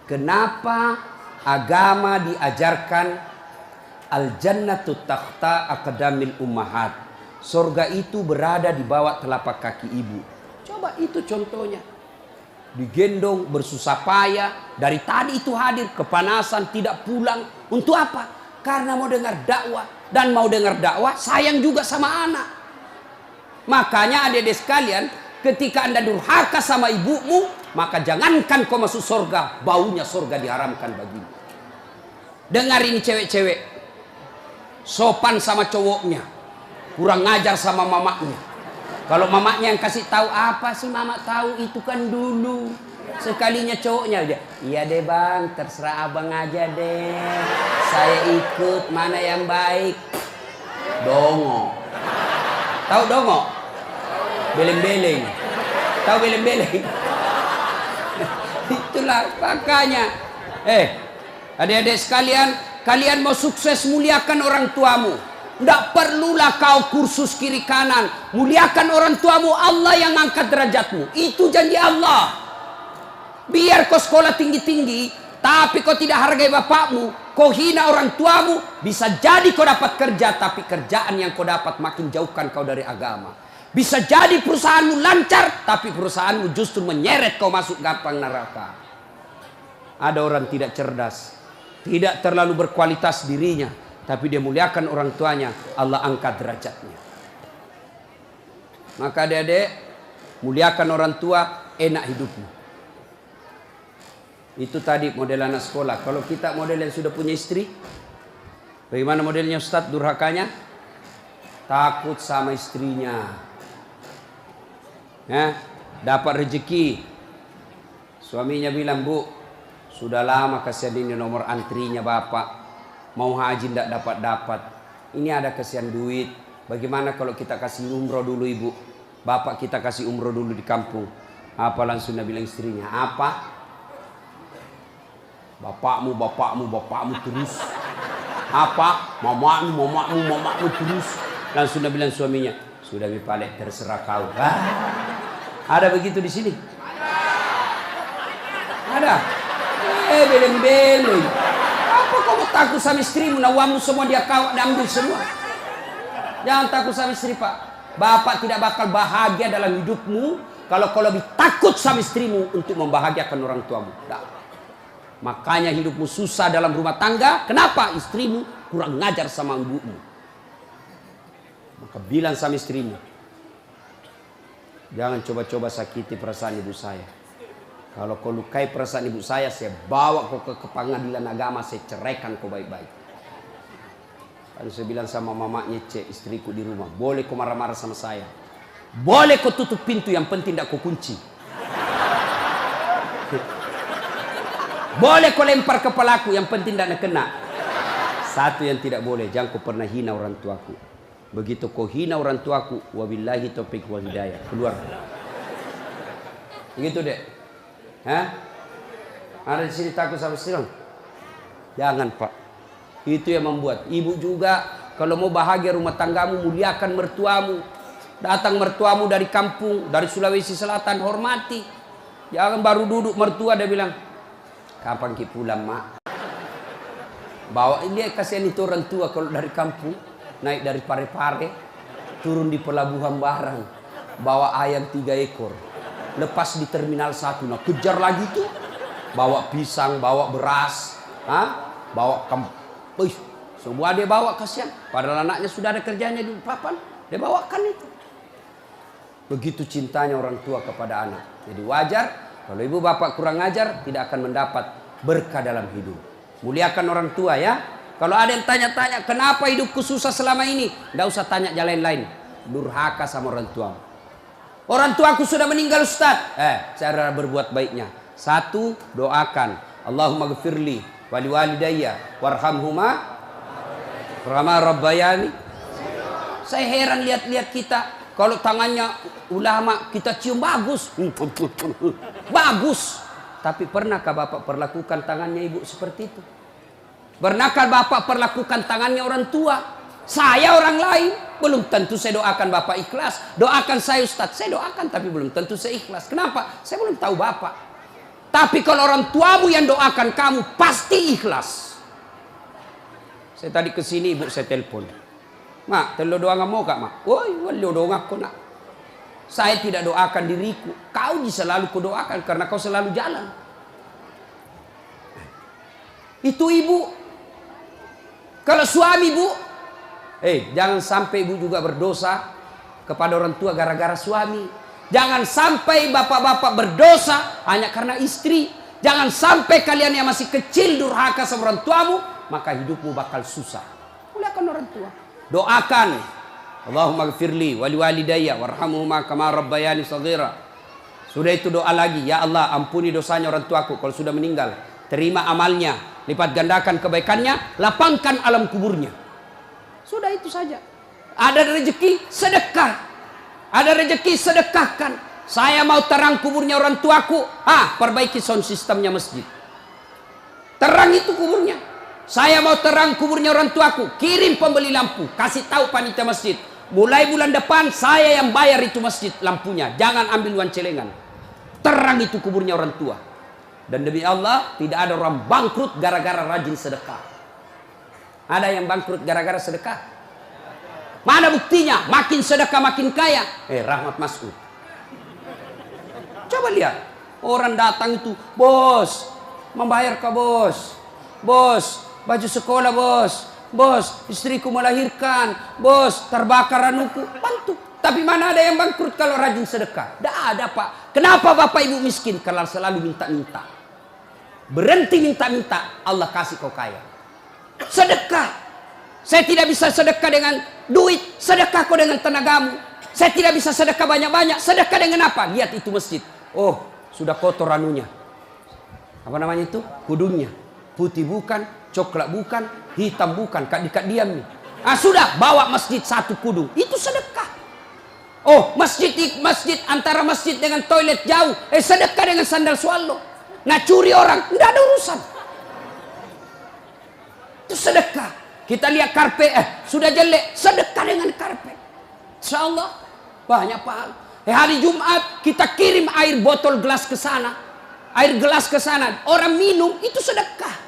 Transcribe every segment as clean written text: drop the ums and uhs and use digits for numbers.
Kenapa agama diajarkan al-jannatu takhta aqdamil ummahat? Surga itu berada di bawah telapak kaki ibu. Coba itu contohnya. Digendong bersusah payah, dari tadi itu hadir, kepanasan, tidak pulang. Untuk apa? Karena mau dengar dakwah. Dan mau dengar dakwah sayang juga sama anak. Makanya adik-adik sekalian, ketika Anda durhaka sama ibumu, maka jangankan kau masuk surga, baunya surga diharamkan bagimu. Dengar ini cewek-cewek, sopan sama cowoknya, kurang ngajar sama mamaknya. Kalau mamaknya yang kasih tahu, apa sih mama tahu, itu kan dulu. Sekalinya cowoknya aja, iya deh bang, terserah abang aja deh, saya ikut, mana yang baik. Dongo. Tahu dongo? Beleng-beleng. Tahu beleng-beleng? Itulah makanya. Adik-adik sekalian, kalian mau sukses, muliakan orang tuamu. Tidak perlulah kau kursus kiri kanan. Muliakan orang tuamu, Allah yang angkat derajatmu. Itu janji Allah. Biar kau sekolah tinggi-tinggi, tapi kau tidak hargai bapakmu, kau hina orang tuamu, bisa jadi kau dapat kerja, tapi kerjaan yang kau dapat makin jauhkan kau dari agama. Bisa jadi perusahaanmu lancar, tapi perusahaanmu justru menyeret kau masuk gampang neraka. Ada orang tidak cerdas, tidak terlalu berkualitas dirinya, tapi dia muliakan orang tuanya, Allah angkat derajatnya. Maka adik-adik, muliakan orang tua, enak hidupmu. Itu tadi model anak sekolah. Kalau kita model yang sudah punya istri, bagaimana modelnya Ustadz durhakanya? Takut sama istrinya. Dapat rezeki, suaminya bilang, bu, sudah lama kasihan ini nomor antrinya bapak, mau haji tidak dapat. Ini ada kasihan duit, bagaimana kalau kita kasih umroh dulu ibu, bapak kita kasih umroh dulu di kampung. Apa langsung dia bilang istrinya, apa? Bapakmu terus. Apa? Mamamu terus. Langsung dia bilang suaminya, sudah Mipalek, terserah kau. Ada begitu di sini? Ada. Beleng-beleng. Apa kau takut sama istrimu? Nawamu semua dia kau ambil semua. Jangan takut sama istri, Pak. Bapak tidak bakal bahagia dalam hidupmu kalau kau lebih takut sama istrimu untuk membahagiakan orang tuamu. Nah. Makanya hidupmu susah dalam rumah tangga. Kenapa? Istrimu kurang ngajar sama ibumu. Maka bilang sama istrimu, jangan coba-coba sakiti perasaan ibu saya. Kalau kau lukai perasaan ibu saya bawa kau ke pengadilan agama, saya ceraikan kau baik-baik. Lalu saya bilang sama mamanya, cek istriku di rumah, boleh kau marah-marah sama saya, boleh kau tutup pintu, yang penting tidak kau kunci. Boleh kau lempar kepalaku, yang penting tidak kena. Satu yang tidak boleh, jangan kau pernah hina orang tuaku. Begitu kau hina orang tuaku, wabillahi taufiq wal hidayah, keluar. Begitu dek. Ada di sini takut sama istri? Jangan pak. Itu yang membuat ibu juga kalau mau bahagia rumah tanggamu, muliakan mertuamu. Datang mertuamu dari kampung, dari Sulawesi Selatan, hormati. Jangan baru duduk mertua dia bilang, kapan kita pulang mak? Bawa dia, kasihan itu orang tua kalau dari kampung naik dari Parepare, turun di pelabuhan barang, bawa ayam 3 ekor, lepas di terminal 1, nah kejar lagi tuh, bawa pisang, bawa beras, bawa semua dia bawa, kasihan. Padahal anaknya sudah ada kerjanya di papan, dia bawakan itu. Begitu cintanya orang tua kepada anak. Jadi wajar kalau ibu bapak kurang ajar, tidak akan mendapat berkah dalam hidup. Muliakan orang tua ya. Kalau ada yang tanya-tanya, kenapa hidupku susah selama ini? Tidak usah tanya jalan lain. Durhaka sama orang tua. Orang tuaku sudah meninggal Ustaz. Cara berbuat baiknya. 1, doakan. Allahumma gfirli wali walidayya warhamhuma kama rabbayani. Saya heran lihat-lihat kita. Kalau tangannya ulama kita cium bagus. Bagus. Tapi pernahkah Bapak perlakukan tangannya ibu seperti itu? Pernahkah Bapak perlakukan tangannya orang tua? Saya orang lain. Belum tentu saya doakan Bapak ikhlas. Doakan saya Ustaz. Saya doakan tapi belum tentu saya ikhlas. Kenapa? Saya belum tahu Bapak. Tapi kalau orang tuamu yang doakan kamu, pasti ikhlas. Saya tadi kesini ibu saya telepon. Mak, telo doa nggak mau kak mak? Woi, walau doa aku nak. Saya tidak doakan diriku. Kau selalu kudoakan karena kau selalu jalan. Itu ibu. Kalau suami bu, jangan sampai ibu juga berdosa kepada orang tua gara-gara suami. Jangan sampai bapak-bapak berdosa hanya karena istri. Jangan sampai kalian yang masih kecil durhaka sama orang tuamu, maka hidupmu bakal susah. Muliakan orang tua. Doakan, Allahumma gfirli wali walidayya warhamhuma kama rabbayani shaghira. Sudah itu doa lagi, ya Allah ampuni dosanya orang tuaku kalau sudah meninggal. Terima amalnya, lipat gandakan kebaikannya, lapangkan alam kuburnya. Sudah itu saja. Ada rezeki, sedekah. Ada rezeki, sedekahkan. Saya mau terang kuburnya orang tuaku, perbaiki sound sistemnya masjid. Terang itu kuburnya. Saya mau terang kuburnya orang tuaku, kirim pembeli lampu, kasih tahu panitia masjid. Mulai bulan depan saya yang bayar itu masjid lampunya. Jangan ambil uang celengan. Terang itu kuburnya orang tua. Dan demi Allah, tidak ada orang bangkrut gara-gara rajin sedekah. Ada yang bangkrut gara-gara sedekah? Mana buktinya? Makin sedekah makin kaya. Rahmat Mas'ud. Coba lihat. Orang datang itu, bos, membayar ke bos. Bos, baju sekolah bos. Bos, istriku melahirkan. Bos, terbakar anuku. Bantu. Tapi mana ada yang bangkrut kalau rajin sedekah? Tidak ada pak. Kenapa bapak ibu miskin? Kalau selalu minta-minta. Berhenti minta-minta, Allah kasih kau kaya. Sedekah. Saya tidak bisa sedekah dengan duit, sedekah kau dengan tenagamu. Saya tidak bisa sedekah banyak-banyak, sedekah dengan apa? Lihat itu masjid. Oh, sudah kotor anunya. Apa namanya itu? Kudungnya. Putih bukan, coklat bukan, hitam bukan, kak diam nih. Sudah, bawa masjid satu kudung. Itu sedekah. Oh, masjid antara masjid dengan toilet jauh. Sedekah dengan sandal swallow. Nah curi orang, tidak ada urusan. Itu sedekah. Kita lihat karpet, sudah jelek, sedekah dengan karpet. Insya Allah banyak pahala. Hari Jumat kita kirim air botol gelas ke sana, air gelas ke sana. Orang minum itu sedekah.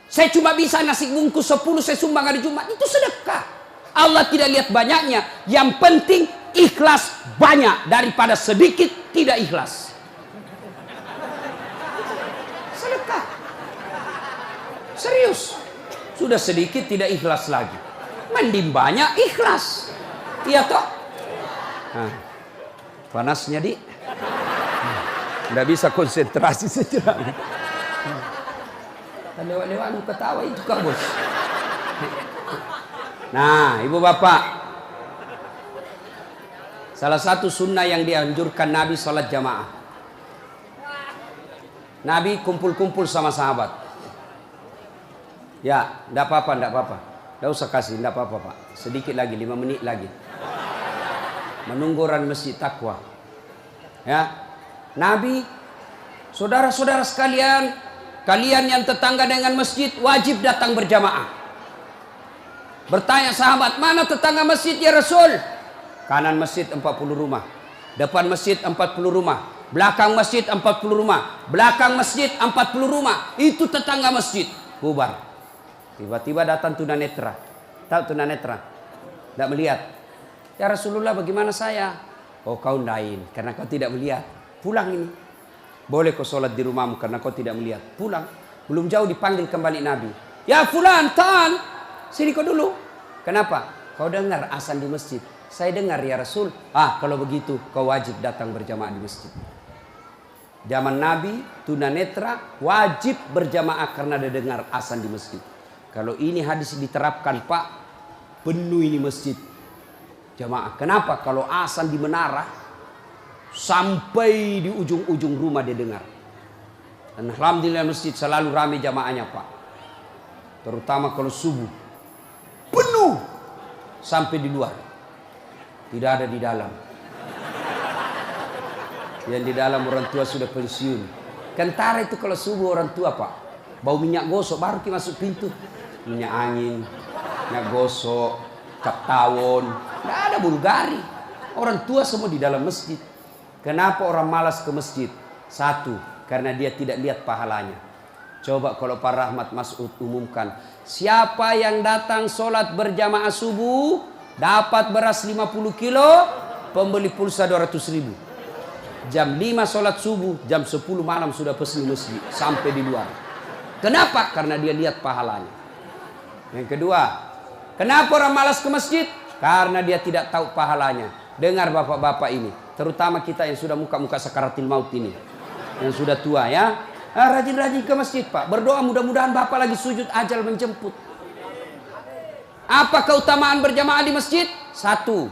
Saya cuma bisa nasi bungkus 10 saya sumbang hari Jumat, itu sedekah. Allah tidak lihat banyaknya. Yang penting ikhlas banyak daripada sedikit tidak ikhlas. Sedekah. Serius. Sudah sedikit tidak ikhlas lagi. Mending banyak ikhlas. Iya toh? Panasnya di. Nggak bisa konsentrasi sejenak. Lewat-lewat ketawa itu kak bos. Nah ibu bapak, salah satu sunnah yang dianjurkan Nabi sholat jamaah. Nabi kumpul-kumpul sama sahabat. Ya, enggak apa-apa, enggak apa-apa. Enggak usah kasih, enggak apa-apa, Pak. Sedikit lagi, 5 menit lagi. Menunggu orang masjid takwa. Ya. Nabi, saudara-saudara sekalian, kalian yang tetangga dengan masjid wajib datang berjamaah. Bertanya sahabat, mana tetangga masjid ya Rasul? Kanan masjid 40 rumah. Depan masjid 40 rumah. Belakang masjid 40 rumah. Belakang masjid 40 rumah. Itu tetangga masjid. Bubar. Tiba-tiba datang tunanetra. Tahu tunanetra? Tidak melihat. Ya Rasulullah bagaimana saya? Oh kau lain karena kau tidak melihat. Pulang ini. Boleh kau sholat di rumahmu karena kau tidak melihat. Pulang. Belum jauh dipanggil kembali Nabi. Ya fulan, tan. Sini kau dulu. Kenapa? Kau dengar azan di masjid. Saya dengar ya Rasul. Kalau begitu kau wajib datang berjamaah di masjid. Zaman Nabi, tunanetra wajib berjamaah karena dia dengar azan di masjid. Kalau ini hadis diterapkan Pak, penuh ini masjid jamaah. Kenapa? Kalau azan di menara sampai di ujung-ujung rumah dia dengar. Dan alhamdulillah masjid selalu ramai jamaahnya Pak. Terutama kalau subuh. Penuh sampai di luar. Tidak ada di dalam. Yang di dalam orang tua sudah pensiun. Kentara itu kalau subuh orang tua Pak. Bau minyak gosok baru kita masuk pintu. Minyak angin, minyak gosok, cap tawon. Tidak ada Bulgari. Orang tua semua di dalam masjid. Kenapa orang malas ke masjid? Satu, Karena dia tidak lihat pahalanya. Coba kalau Pak Rahmat Mas'ud umumkan, siapa yang datang sholat berjamaah subuh dapat beras 50 kilo, pembeli pulsa 200.000. Jam 5 sholat subuh, jam 10 malam sudah pesan masjid sampai di luar. Kenapa? Karena dia lihat pahalanya. Yang kedua, kenapa orang malas ke masjid? Karena dia tidak tahu pahalanya. Dengar bapak-bapak ini, terutama kita yang sudah muka-muka sakaratil maut ini, yang sudah tua ya, rajin-rajin ke masjid Pak. Berdoa mudah-mudahan bapak lagi sujud ajal menjemput. Apa keutamaan berjamaah di masjid? Satu,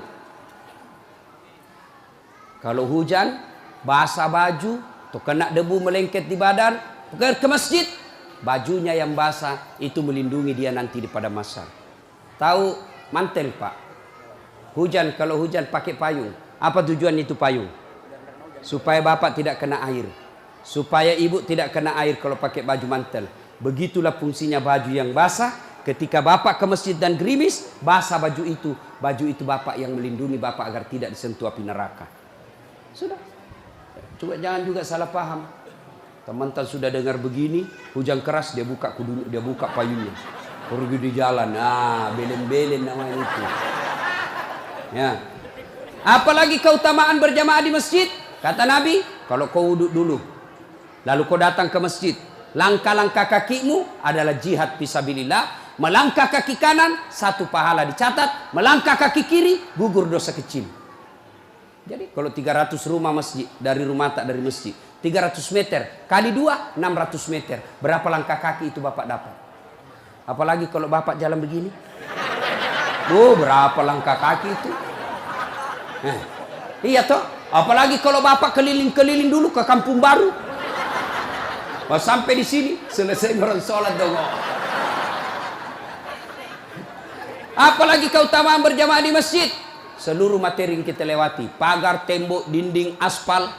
kalau hujan, basah baju, atau kena debu melengket di badan, ke masjid, bajunya yang basah itu melindungi dia nanti di pada masa. Tahu mantel Pak? Hujan, kalau hujan pakai payung. Apa tujuan itu payung? Supaya bapak tidak kena air. Supaya ibu tidak kena air kalau pakai baju mantel. Begitulah fungsinya baju yang basah. Ketika bapak ke masjid dan gerimis, basah baju itu. Baju itu bapak yang melindungi bapak agar tidak disentuh api neraka. Sudah. Coba jangan juga salah paham. Teman-teman sudah dengar begini, hujan keras dia buka kudu, dia buka payungnya. Pergi di jalan. Nah, belen-belen namanya itu. Ya. Apalagi keutamaan berjamaah di masjid? Kata Nabi, kalau kau wudhu dulu, lalu kau datang ke masjid, langkah-langkah kakimu adalah jihad fisabilillah. Melangkah kaki kanan, 1 pahala dicatat. Melangkah kaki kiri, gugur dosa kecil. Jadi kalau 300 rumah masjid, dari rumah tak dari masjid, 300 meter kali 2, 600 meter. Berapa langkah kaki itu bapak dapat? Apalagi kalau bapak jalan begini. Berapa langkah kaki itu? Iya toh. Apalagi kalau bapak keliling-keliling dulu ke kampung baru. Sampai di sini selesai orang sholat dong. Apalagi keutamaan berjamaah di masjid. Seluruh materi yang kita lewati, pagar, tembok, dinding, aspal,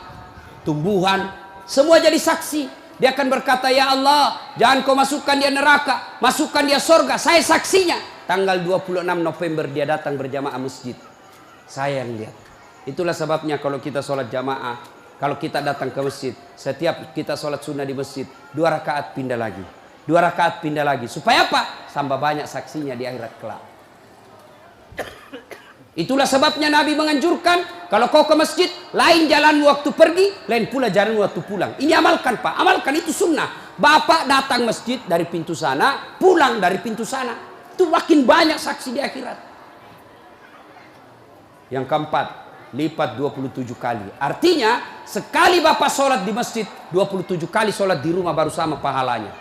tumbuhan, semua jadi saksi. Dia akan berkata, ya Allah, jangan kau masukkan dia neraka, masukkan dia surga. Saya saksinya. Tanggal 26 November dia datang berjamaah masjid. Saya yang lihat. Itulah sebabnya kalau kita sholat jamaah, kalau kita datang ke masjid, setiap kita sholat sunnah di masjid, 2 rakaat pindah lagi. 2 rakaat pindah lagi. Supaya apa? Tambah banyak saksinya di akhirat kelak. Itulah sebabnya Nabi menganjurkan, kalau kau ke masjid, lain jalan waktu pergi, lain pula jalan waktu pulang. Ini amalkan Pak, amalkan, itu sunnah. Bapak datang masjid dari pintu sana, pulang dari pintu sana. Itu makin banyak saksi di akhirat. Yang keempat, lipat 27 kali. Artinya, sekali bapak sholat di masjid, 27 kali sholat di rumah baru sama pahalanya.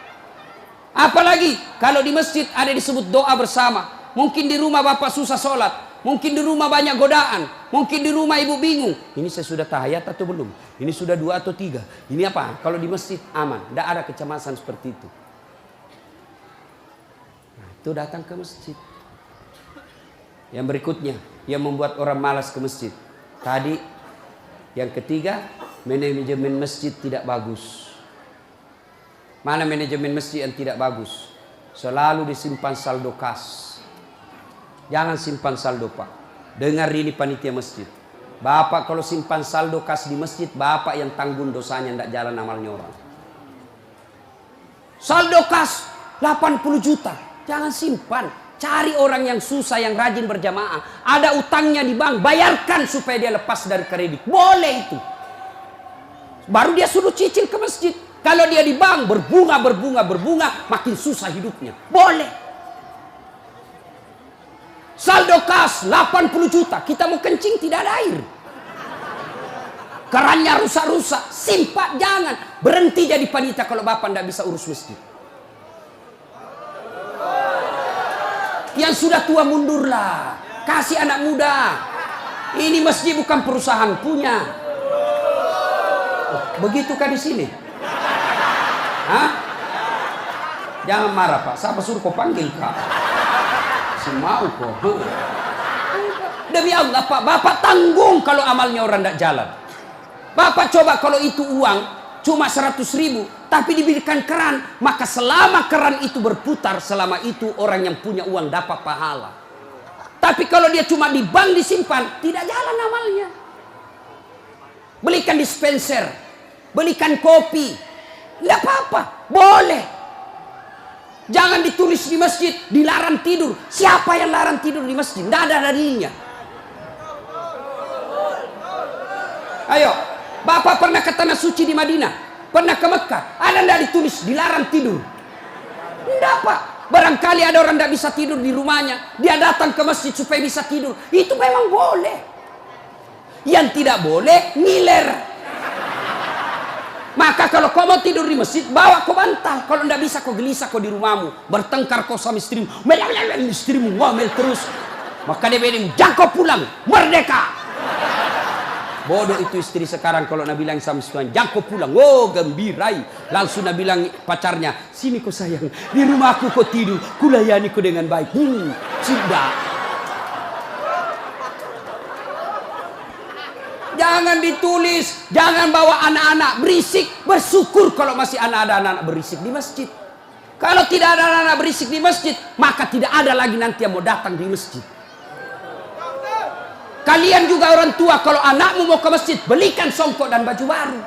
Apalagi, kalau di masjid ada disebut doa bersama. Mungkin di rumah bapak susah sholat. Mungkin di rumah banyak godaan. Mungkin di rumah ibu bingung. Ini saya sudah tahiyat atau belum? Ini sudah 2 atau 3? Ini apa? Kalau di masjid aman. Tidak ada kecemasan seperti itu. Nah, itu datang ke masjid. Yang berikutnya, yang membuat orang malas ke masjid. Tadi, yang ketiga, manajemen masjid tidak bagus. Mana manajemen masjid yang tidak bagus? Selalu disimpan saldo kas. Jangan simpan saldo Pak. Dengar ini panitia masjid. Bapak kalau simpan saldo kas di masjid, bapak yang tanggung dosanya, tidak jalan amalnya orang. Saldo kas 80 juta. Jangan simpan. Cari orang yang susah, yang rajin berjamaah. Ada utangnya di bank, bayarkan supaya dia lepas dari kredit. Boleh itu. Baru dia suruh cicil ke masjid. Kalau dia di bank berbunga, makin susah hidupnya. Boleh. Saldo kas 80 juta. Kita mau kencing tidak ada air. Kerannya rusak-rusak. Simpan, jangan. Berhenti jadi panitia kalau bapak tidak bisa urus masjid. Yang sudah tua mundurlah. Kasih anak muda. Ini masjid bukan perusahaan punya. Begitukah di sini? Hah? Jangan marah Pak. Siapa suruh kau panggil Kak? Semau kok. Demi Allah Pak, bapak tanggung kalau amalnya orang tidak jalan. Bapak coba kalau itu uang cuma 100.000, tapi diberikan keran, maka selama keran itu berputar, selama itu orang yang punya uang dapat pahala. Tapi kalau dia cuma di bank disimpan, tidak jalan amalnya. Belikan dispenser, belikan kopi, Tidak apa-apa, boleh. Jangan ditulis di masjid, dilarang tidur. Siapa yang larang tidur di masjid? Tidak ada dalilnya. Ayo, Bapak pernah ke tanah suci di Madinah? Pernah ke Mekah? Ada tidak ditulis dilarang tidur? Tidak, Pak. Barangkali ada orang tidak bisa tidur di rumahnya, dia datang ke masjid supaya bisa tidur. Itu memang boleh. Yang tidak boleh, ngiler. Maka kalau kau mau tidur di masjid, bawa kau bantal. Kalau tidak bisa, kau gelisah kau di rumahmu. Bertengkar kau sama istrimu. Istrimu ngomel terus. Maka dia bilang, jangan kau pulang. Merdeka. Bodoh itu istri sekarang kalau nak bilang sama suami, jangan kau pulang. Oh, gembirai. Langsung nak bilang pacarnya, sini kau sayang, di rumahku kau tidur, kulayani kau dengan baik. Sudah. Jangan ditulis, jangan bawa anak-anak berisik. Bersyukur kalau masih ada anak-anak berisik di masjid. Kalau tidak ada anak-anak berisik di masjid, maka tidak ada lagi nanti yang mau datang di masjid. Kalian juga orang tua, kalau anakmu mau ke masjid, belikan songkok dan baju baru.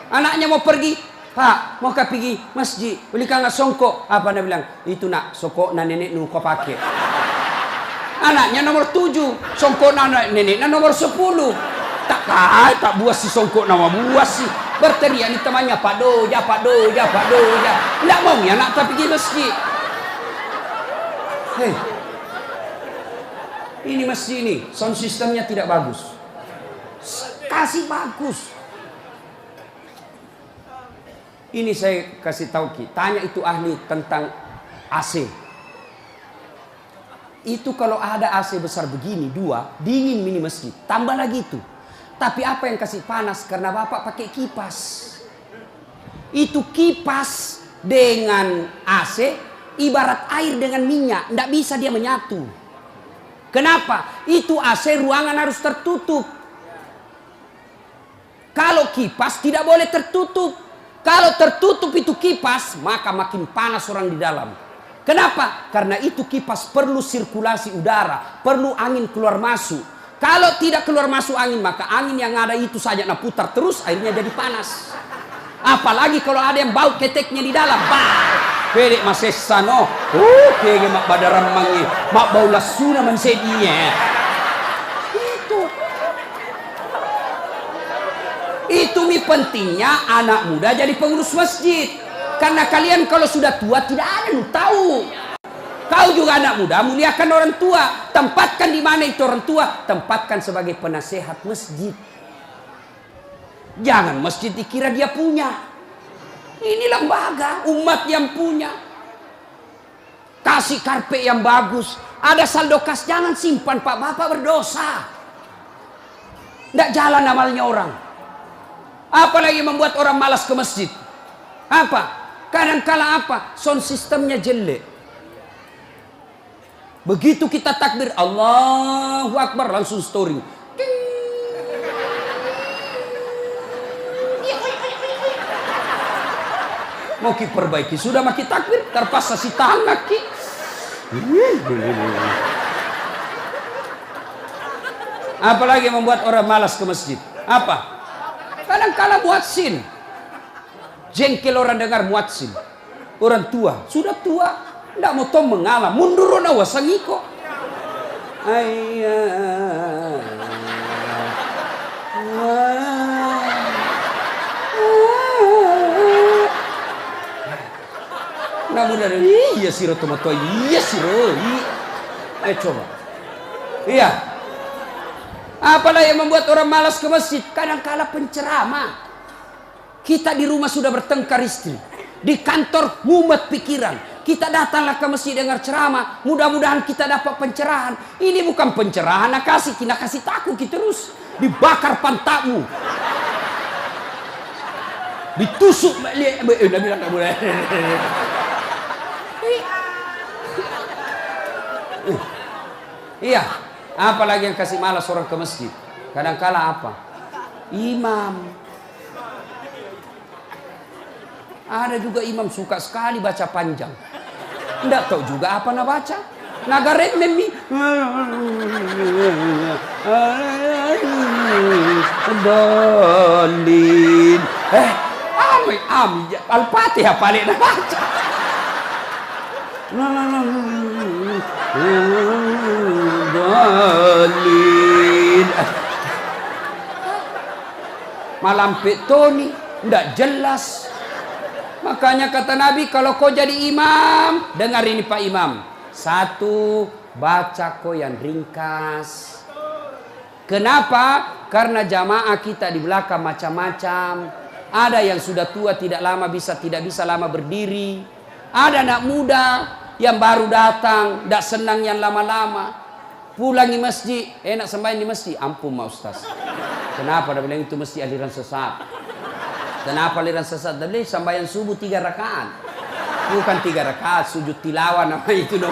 Anaknya mau pergi, Pak, mau pergi masjid, belikan nggak songkok? Apa dia bilang? Itu nak, songkok na nenek nu kau pakai. Anaknya nomor 7, songkok na nenek na nomor 10. Tak buas si songkok nama buas sih. Berteriak ni temannya, Pak Doja, Pak Doja, Pak Doja. Nggak mau ya nak pergi masjid. Hei. Ini masjid ini, sound systemnya tidak bagus. Kasih bagus. Ini saya kasih tahu Ki, tanya itu ahli tentang AC. Itu kalau ada AC besar begini, 2, dingin mini masjid. Tambah lagi itu. Tapi apa yang kasih panas? Karena Bapak pakai kipas. Itu kipas dengan AC, ibarat air dengan minyak. Tidak bisa dia menyatu. Kenapa? Itu AC ruangan harus tertutup. Kalau kipas tidak boleh tertutup. Kalau tertutup itu kipas, maka makin panas orang di dalam. Kenapa? Karena itu kipas perlu sirkulasi udara, perlu angin keluar masuk. Kalau tidak keluar masuk angin, maka angin yang ada itu saja nak putar terus, akhirnya jadi panas. Apalagi kalau ada yang bau keteknya di dalam. Pede masessa no. Kege mak badaram mangi. Mak bau lasuna man sedinya. Itu mi pentingnya anak muda jadi pengurus masjid. Karena kalian kalau sudah tua tidak ada yang tahu. Kau juga anak muda, muliakan orang tua. Tempatkan di mana itu orang tua? Tempatkan sebagai penasehat masjid. Jangan masjid dikira dia punya. Ini lembaga, umat yang punya. Kasih karpet yang bagus. Ada saldo kas, jangan simpan Pak, Bapak berdosa. Tidak jalan amalnya orang. Apalagi membuat orang malas ke masjid. Apa? Kadang-kala apa? Sound sistemnya jelek. Begitu kita takbir, Allahu Akbar, langsung story. Mau ki perbaiki, sudah maki takbir, terpaksa si tangan ki. Apalagi membuat orang malas ke masjid. Apa? Kadang-kala muadzin. Jengkel orang dengar muadzin. Orang tua, sudah tua, tidak mau tom mengalah, mundur na wasangiko. Ayah. Namun dari iya siro tomato, iya siro. Coba. Iya. Apalah yang membuat orang malas ke masjid? Kadang-kala penceramah. Kita di rumah sudah bertengkar istri. Di kantor mumet pikiran. Kita datanglah ke masjid dengar ceramah. Mudah-mudahan kita dapat pencerahan. Ini bukan pencerahan, nak kasih takut kita terus. Dibakar pantatmu. Ditusuk. Dia bilang tak boleh. Iya, apalagi yang kasih malas orang ke masjid. Kadang-kala apa? Imam. Ada juga imam suka sekali baca panjang. Tidak tahu juga apa nak baca. Nagaret memi. Dalin. Amin, Al-Fatihah paling nak baca. Malam petoni, tidak jelas. Makanya kata Nabi, kalau kau jadi imam, dengar ini Pak Imam. Satu, baca kau yang ringkas. Kenapa? Karena jamaah kita di belakang macam-macam. Ada yang sudah tua tidak bisa lama berdiri. Ada anak muda yang baru datang, tidak senang yang lama-lama. Pulang di masjid, enak sembahyang di masjid. Ampun Ma Ustaz. Kenapa? Dia bilang itu mesti aliran sesat. Kenapa aliran sesat? Dia bilang sembahyang subuh 3 rakaat. Bukan 3 rakaat, sujud tilawah nama itu dong.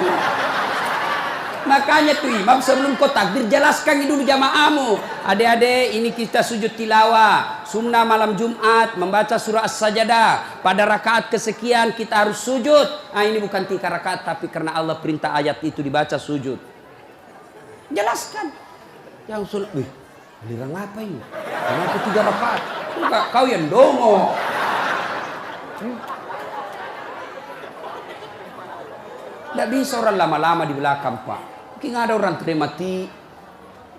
Makanya tuh imam sebelum kau takbir jelaskan dulu jamaahmu. Adik-adik, ini kita sujud tilawah. Sunnah malam Jumat membaca surah As-Sajdah. Pada rakaat kesekian kita harus sujud. Nah ini bukan 3 rakaat tapi karena Allah perintah ayat itu dibaca sujud. Jelaskan. Yang sunnah, wih, aliran apa ini? Kenapa 3 rakaat? Enggak, kau yang dongo. Tidak bisa orang lama-lama di belakang Pak. Mungkin ada orang termati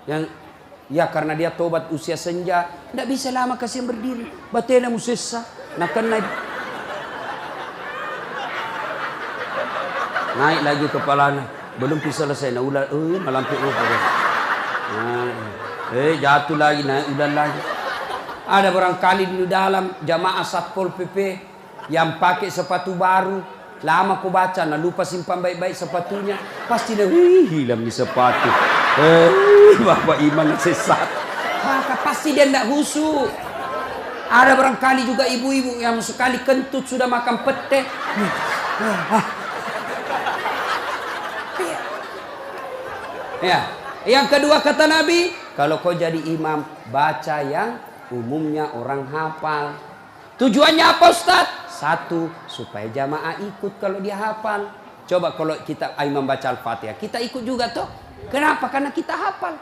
yang ya karena dia tobat usia senja, tidak bisa lama kasih berdiri. Batena musessa, nak naik lagi kepalanya, belum bisa selesai. Nah ulah, malampi jatuh lagi, naik udah lagi. Ada barangkali di dalam jamaah Satpol PP yang pakai sepatu baru. Lama kau baca, nah lupa simpan baik-baik sepatunya. Pasti dia, hilang di sepatu. Bapak imam sesat. Maka pasti dia tidak khusyuk. Ada barangkali juga ibu-ibu yang sekali kentut sudah makan pete. Ya. Yang kedua kata Nabi, kalau kau jadi imam, baca yang umumnya orang hafal. Tujuannya apa Ustaz? Satu, supaya jamaah ikut kalau dia hafal. Coba kalau kita imam baca Al-Fatihah, kita ikut juga toh. Kenapa? Karena kita hafal.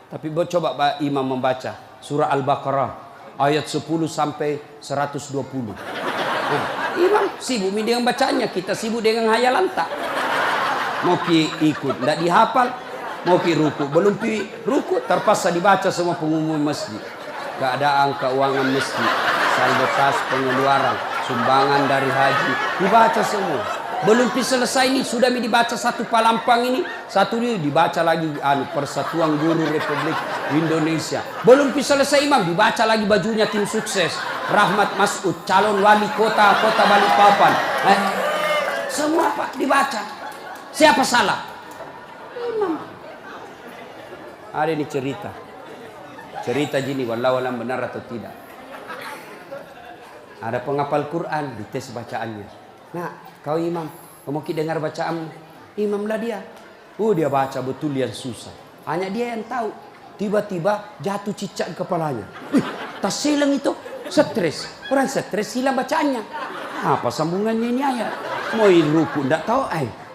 Tapi coba imam membaca surah Al-Baqarah ayat 10 sampai 120. Nah, imam sibuk dengan bacanya, kita sibuk dengan hayalan tak. Mau ikut, tidak dihafal. Mau ruku, belum ruku, terpaksa dibaca semua pengumuman masjid. Keadaan keuangan masjid, saldo kas pengeluaran, sumbangan dari haji, dibaca semua. Belum selesai ini sudah dibaca satu palampang ini, satu ini dibaca lagi Persatuan Guru Republik Indonesia. Belum selesai imam dibaca lagi bajunya tim sukses Rahmat Masud, calon wali kota Balikpapan. Semua Pak dibaca. Siapa salah? Imam. Ada ini cerita gini, wallahu alam benar atau tidak. Ada penghafal Quran, dites bacaannya. Nah, kau imam, kau mau dengar bacaan imamlah dia. Dia baca betul yang susah. Hanya dia yang tahu. Tiba-tiba jatuh cicak di kepalanya. Tas silang itu, stres. Orang stres hilang bacaannya. Apa sambungannya ini ayat? Mau ruku, tidak tahu.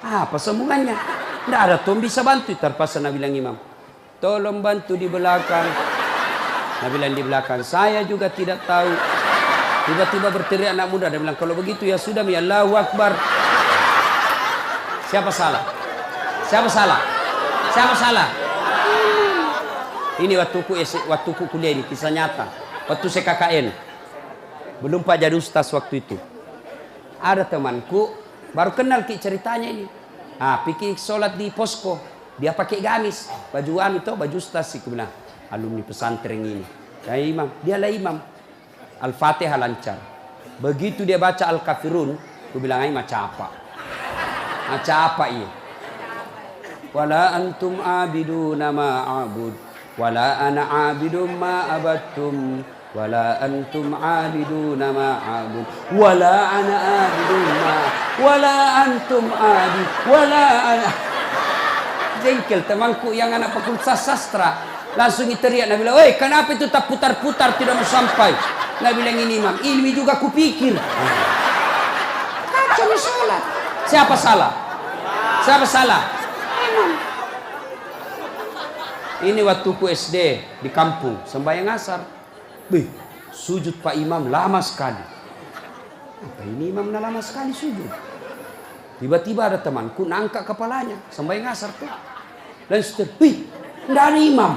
Apa sambungannya? Tidak ada tuh bisa bantu. Terpaksa Nabi bilang imam, tolong bantu di belakang. Nabi bilang di belakang, saya juga tidak tahu. Tiba-tiba berteriak anak muda. Dia bilang, kalau begitu ya sudah, ya Allahu Akbar. Siapa salah? Siapa salah? Siapa salah? Ini waktuku kuliah ini, kisah nyata. Waktu saya KKN. Belum Pak jadi ustaz waktu itu. Ada temanku, baru kenal ceritanya ini. Pikir sholat di posko. Dia pakai gamis. Baju ustaz sih. Aku bilang, alumni pesantren ini. Saya imam, dialah imam. Al-Fatihah lancar. Begitu dia baca Al-Kafirun, aku bilang aja macam apa? Macam apa ini? Wala antum abiduna ma a'bud, wala ana abidum ma abattum, wala antum abiduna ma a'bud, wala ana abidum ma, wala antum abid, wala ana. Jengkel temanku yang anak fakultas sastra. Langsung teriak, Nabi bilang, "Oi, kenapa itu tak putar-putar tidak mau sampai?" Nabi bilang, ini imam, ilmi juga kupikir. Kacau sholat. Siapa salah? Siapa salah? Imam. Ini waktuku SD di kampung, sembahyang asar. Sujud Pak Imam lama sekali. Apa ini imam lama sekali sujud. Tiba-tiba ada temanku nangkat kepalanya sembahyang asar tuh. Dan setelah, wih, enggak ada imam.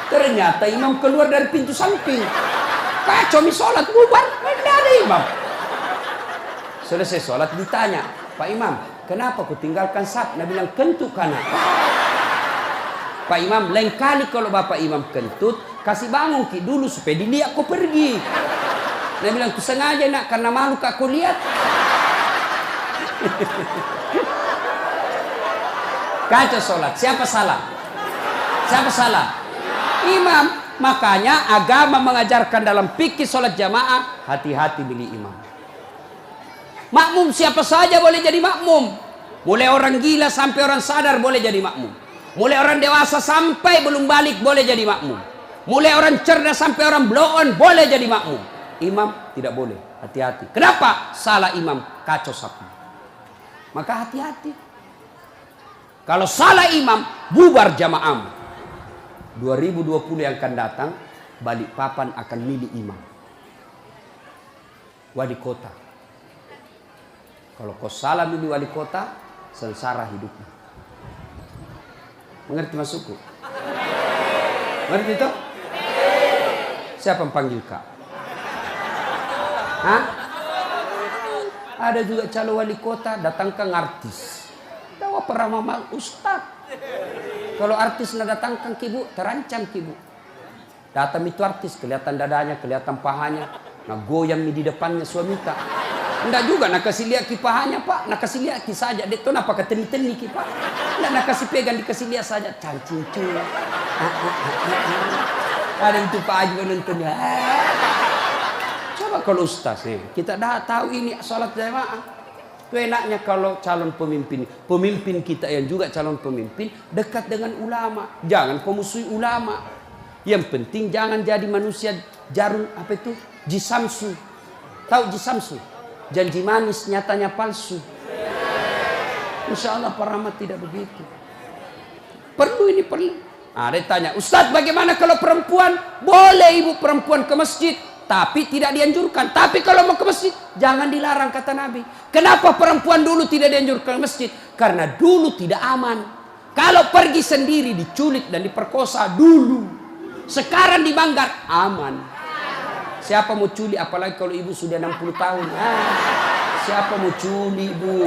Ternyata imam keluar dari pintu samping. Kacau mi sholat, bubar, enggak ada imam. Selesai sholat ditanya, Pak Imam, kenapa kau tinggalkan saf? Dia bilang, kentut kanan. Pak Imam, lain kali kalau Bapak Imam kentut, kasih bangun ki dulu supaya dilihat kau pergi. Dia bilang, ku sengaja nak, karena malu kak kau lihat. Kacau sholat, siapa salah? Siapa salah? Imam. Makanya agama mengajarkan dalam fikih sholat jamaah, hati-hati milih imam. Makmum siapa saja boleh jadi makmum. Mulai orang gila sampai orang sadar boleh jadi makmum. Mulai orang dewasa sampai belum balik boleh jadi makmum. Mulai orang cerdas sampai orang blow on boleh jadi makmum. Imam tidak boleh, hati-hati. Kenapa? Salah imam, kacau sapu. Maka hati-hati. Kalau salah imam, bubar jamaah. 2020 yang akan datang, Balikpapan akan milih imam. Wali kota. Kalau kau salah milih wali kota, sengsara hidupmu. Mengerti maksudku? Mengerti itu? Siapa yang panggil kak? Hah? Ada juga calon wali kota, datangkan artis. Tahu pernah mama ustad. Kalau artis nak datangkan kibu, terancam kibu. Datang itu artis, kelihatan dadanya, kelihatan pahanya, nak goyang di depannya suami tak. Enggak juga nak kasih lihat kipahanya pak, nak kasih lihat ki saja. Dia tu nak pakai teni-teni ki pak. Enggak nak kasih pegang, dikasih lihat saja. Cancing cuy. Ada itu pak Haji menontonnya. Coba kalau ustaz nih, kita dah tahu ini sholat jamaah. Itu enaknya kalau calon pemimpin kita yang juga calon pemimpin dekat dengan ulama. Jangan pemusuhi ulama. Yang penting jangan jadi manusia jarum apa itu? Jisamsu. Tahu jisamsu? Janji manis nyatanya palsu. Insya Allah para rahmat tidak begitu. Perlu ini perlu. Dia tanya, Ustadz bagaimana kalau perempuan? Boleh ibu perempuan ke masjid. Tapi tidak dianjurkan. Tapi kalau mau ke masjid, jangan dilarang kata Nabi. Kenapa perempuan dulu tidak dianjurkan ke masjid? Karena dulu tidak aman. Kalau pergi sendiri diculik dan diperkosa dulu. Sekarang di Manggar aman. Siapa mau culik apalagi kalau ibu sudah 60 tahun. Siapa mau culik ibu?